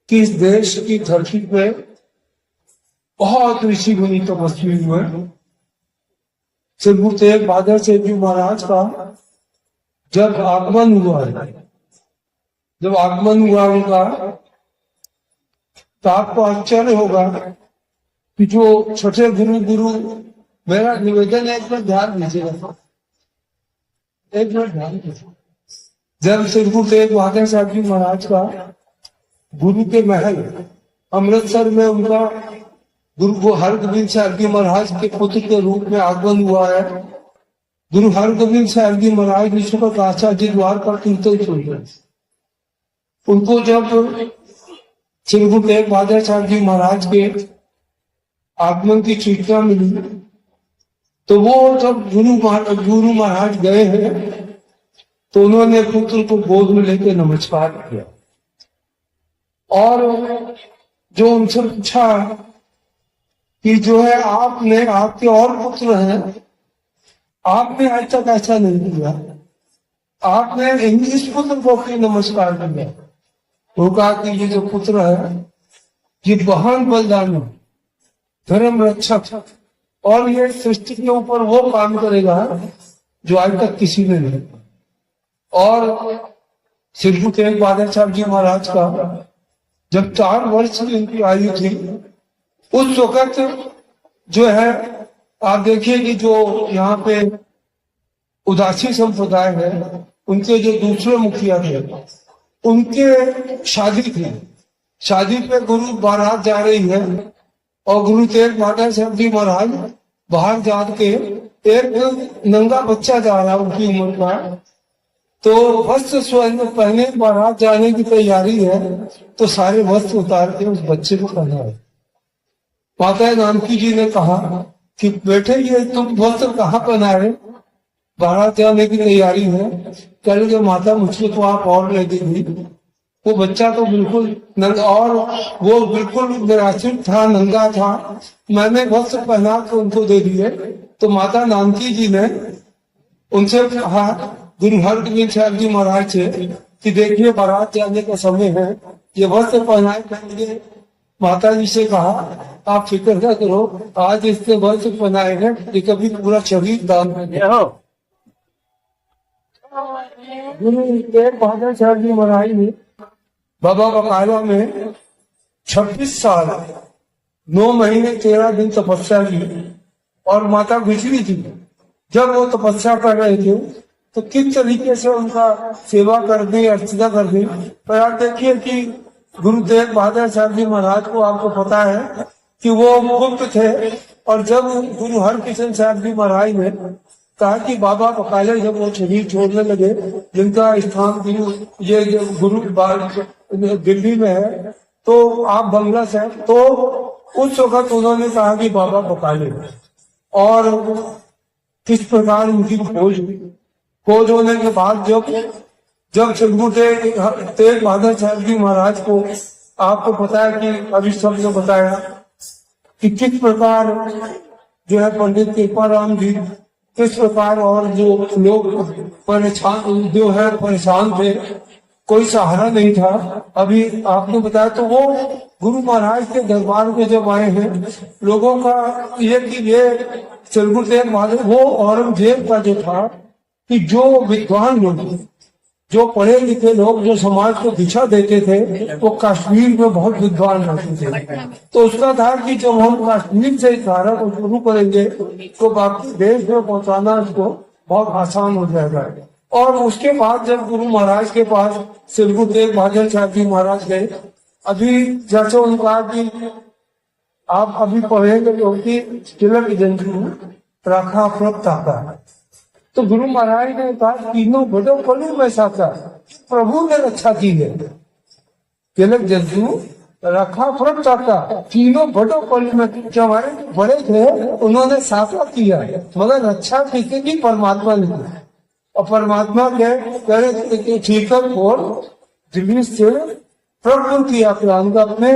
कि इस देश की धरती पे बहुत ऋषि मुनि तपस्वी हुए। श्री गुरु तेग बहादुर साहब जी महाराज का जब आगमन हुआ उनका, तो आपको आश्चर्य होगा कि जो छोटे गुरु मेरा निवेदन है, एक बार ध्यान दीजिएगा, एक मिनट ध्यान दीजिए। जब श्री गुरु तेग बहादुर साहब जी महाराज का गुरु के महल अमृतसर में उनका गुरु हरगोबिंद साहब जी महाराज के पुत्र के रूप में आगमन हुआ है। गुरु हरगोबिंद साहब जी महाराज विश्व का आचार्य द्वार पर कीर्तन सुन रहे, उनको जब श्री गुरु तेग बहादुर साहब जी महाराज के आगमन की सूचना मिली, तो वो जब गुरु महाराज गए हैं, तो उन्होंने पुत्र को गोद में लेकर नमस्कार किया और जो उनसे पूछा कि जो है आपके और पुत्र हैं, आपने आज तक ऐसा नहीं किया, आपने इस पुत्र को क्यों नमस्कार किया? वो कहा कि ये जो पुत्र है ये महान बलिदानी, धर्म रक्षक, और ये सृष्टि के ऊपर वो काम करेगा जो आज तक किसी ने नहीं। और श्री गुरु तेग बहादुर साहब जी महाराज का जब 4 वर्ष की उनकी आयु थी, उस वक्त जो है आप देखिए कि जो यहाँ पे उदासी संप्रदाय है, उनके जो दूसरे मुखिया थे, उनके शादी थी, शादी पे गुरु बारात जा रही है और गुरु तेग बहादुर साहब जी महाराज बाहर जाके एक नंगा बच्चा जा रहा उनकी उम्र का, तो वस्त्र स्वर्ण पहने बारात जाने की तैयारी है, तो सारे वस्त्र उतार के उस बच्चे को पहना है। माता जानकी जी ने कहा कि बेटे ये तुम वस्त्र कहाँ पहना रहे, बारात जाने की तैयारी है? कह रहे माता मुझको तो आप और ले देंगी। वो बच्चा तो बिल्कुल नंगा, और वो बिल्कुल निराश्रित था, नंगा था, मैंने वस्त्र पहना के उनको दे दिए। तो माता जानकी जी ने उनसे कहा गुरु हरगोबिंद साहब जी महाराज से कि देखिए बारात जाने का समय है, ये वस्त्र पहनाए करेंगे। माता जी से कहा आप फिक्र न करो, आज इससे वस्त्र पहनाए हैं, ये कभी पूरा शरीर दान कर दिया। गुरु तेग बहादुर साहब जी महाराज ने बाबा बकाला में 26 साल 9 महीने 13 दिन तपस्या की, और माता गुजरी थी। जब वो तपस्या कर रहे थे तो किस तरीके से उनका सेवा कर दी, अर्चना कर दी। पर आप देखिए कि गुरु तेग बहादुर साहब जी महाराज को आपको पता है कि वो मुक्त थे, और जब गुरु हरकिशन साहब जी महाराज ने कहा कि बाबा बकाले जब वो शरीर छोड़ने लगे, जिनका स्थान ये गुरु दिल्ली में है, तो आप बंगला से, तो उस वक्त उन्होंने कहा कि बाबा बकाले, और किस प्रकार उनकी खोज होने के बाद जब श्री गुरु तेग बहादुर साहब जी महाराज को आपको पता है कि अभी सबने बताया कि किस प्रकार जो है पंडित कृपाराम जी किस प्रकार, और जो लोग परेशान थे, कोई सहारा नहीं था। अभी आपको बताया तो वो गुरु महाराज के दरबार में जब आए हैं, लोगों का ये कि ये श्री गुरु तेग बहादुर, वो औरंगजेब का जो था कि जो विद्वान लोग, जो पढ़े लिखे लोग, जो समाज को दिशा देते थे, वो कश्मीर में बहुत विद्वान रहते थे। तो उसका था कि जब हम कश्मीर से इस धारा को शुरू करेंगे तो बाकी देश में पहुंचाना उसको बहुत आसान हो जाएगा। और उसके बाद जब गुरु महाराज के पास श्री गुरु तेग बहादुर साहब जी महाराज गए, अभी जैसे उन्होंने कहा कि आप अभी पढ़ेंगे कि तिलक जंतु रखा प्रतापा, तो गुरु महाराज ने कहा तीनों बड़ों कलू में साथा प्रभु ने रक्षा की है। तिलक जंतु रखा प्रतापा, तीनों बड़ों कलू में, जो हमारे बड़े थे उन्होंने साथा किया, मगर रक्षा किसी की परमात्मा ने की। और परमात्मा के ठीकर और दिल्ली से प्रभु किया प्रांत, अपने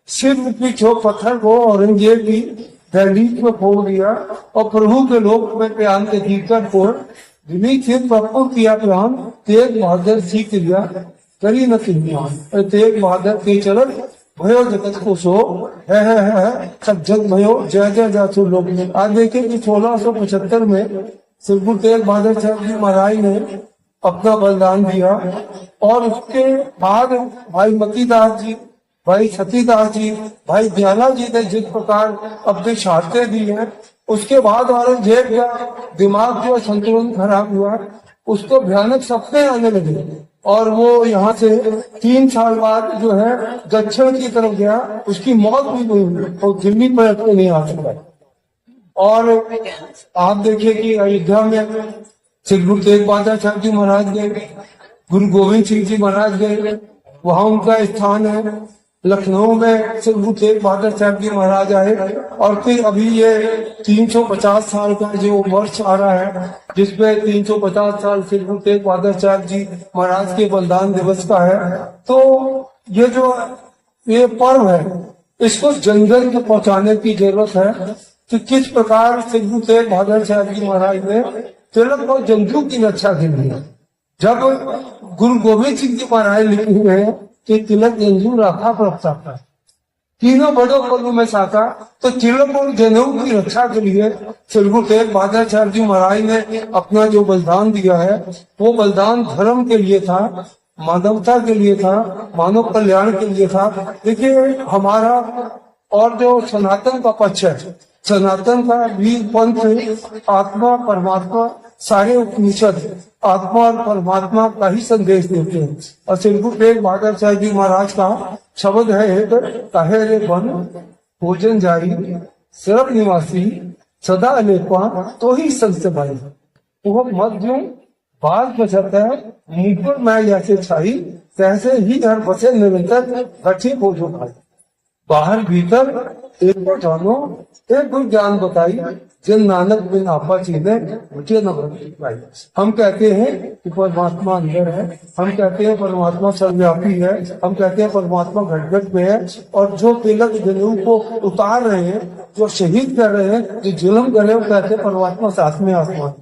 सिर रूपी जो पत्थर को औरंगजेब की दहलीज में फोड़ दिया, और प्रभु के लोक में प्राण के जीकर फोड़ दिल्ली से प्रभु किया प्राण, तेग बहादुर सी क्रिया करी न तेग बहादुर के चरण भयो जगत को सो है सब जग भयो जय जय जासु लोग। आज देखिए कि 1675 में श्री गुरु तेग बहादुर साहब जी महाराज ने अपना बलिदान दिया और उसके बाद भाई मतीदास जी, भाई सतीदास जी, भाई दयाला जी ने जिस प्रकार अपनी शहादतें दी हैं, उसके बाद औरंगजेब का दिमाग जो संतुलन खराब हुआ, उसको भयानक सपने आने लगे और वो यहाँ से 3 साल बाद जो है दक्षिण की तरफ गया, उसकी मौत भी हुई और दिल्ली पर अपने नहीं आ सका। और आप देखिए कि अयोध्या में श्री गुरु तेग बहादुर साहब जी महाराज गए, गुरु गोविंद सिंह जी महाराज गए, वहां उनका स्थान है। लखनऊ में श्री गुरु तेग बहादुर साहब जी महाराज आए और फिर अभी ये 350 साल का जो वर्ष आ रहा है, जिसमें 350 साल श्री गुरु तेग बहादुर साहब जी महाराज के बलिदान दिवस का है। तो ये पर्व है, इसको जन जन तक पहुंचाने की जरूरत है कि किस प्रकार श्री गुरु तेग बहादुर साहब जी महाराज ने तिलक और जंतु की रक्षा के लिए, जब गुरु गोविंद सिंह जी महाराज लिखे हुए हैं कि तिलक जंजू राखा प्रतापा, तीनों बड़ों पदों में साका, तो तिलक और जनेऊ की रक्षा के लिए श्री गुरु तेग बहादुर साहब जी महाराज ने अपना जो बलिदान दिया है, वो बलिदान धर्म के लिए था, मानवता के लिए था, मानव कल्याण के लिए था। देखिए हमारा और जो सनातन का पक्ष है, सनातन का भी पंथ आत्मा परमात्मा, सारे उपनिषद आत्मा और परमात्मा का ही संदेश देते हैं। और श्री गुरु तेग बहादुर साहब जी महाराज का शब्द है एक, कहे रे बन भोजन जाई सिरप निवासी सदा लेपा तो ही संत भाई। वो मध्य बाल बचाता है, मुंह पर मैं जैसे छाई तैसे ही हर बसे निरंतर घटी भोजो भाई। बाहर भीतर एक को जानो, एक को ज्ञान बताई, जिन नानक बिन आपा चीजें मुझे न पाई। हम कहते हैं कि परमात्मा अंदर है, हम कहते हैं परमात्मा सर्वव्यापी है, हम कहते हैं परमात्मा घट घट में है, और जो तिलक जनेऊ को उतार रहे हैं, जो शहीद कर रहे हैं, जो जुल्म कर रहे हैं, वो कहते हैं परमात्मा साथ में आसमान।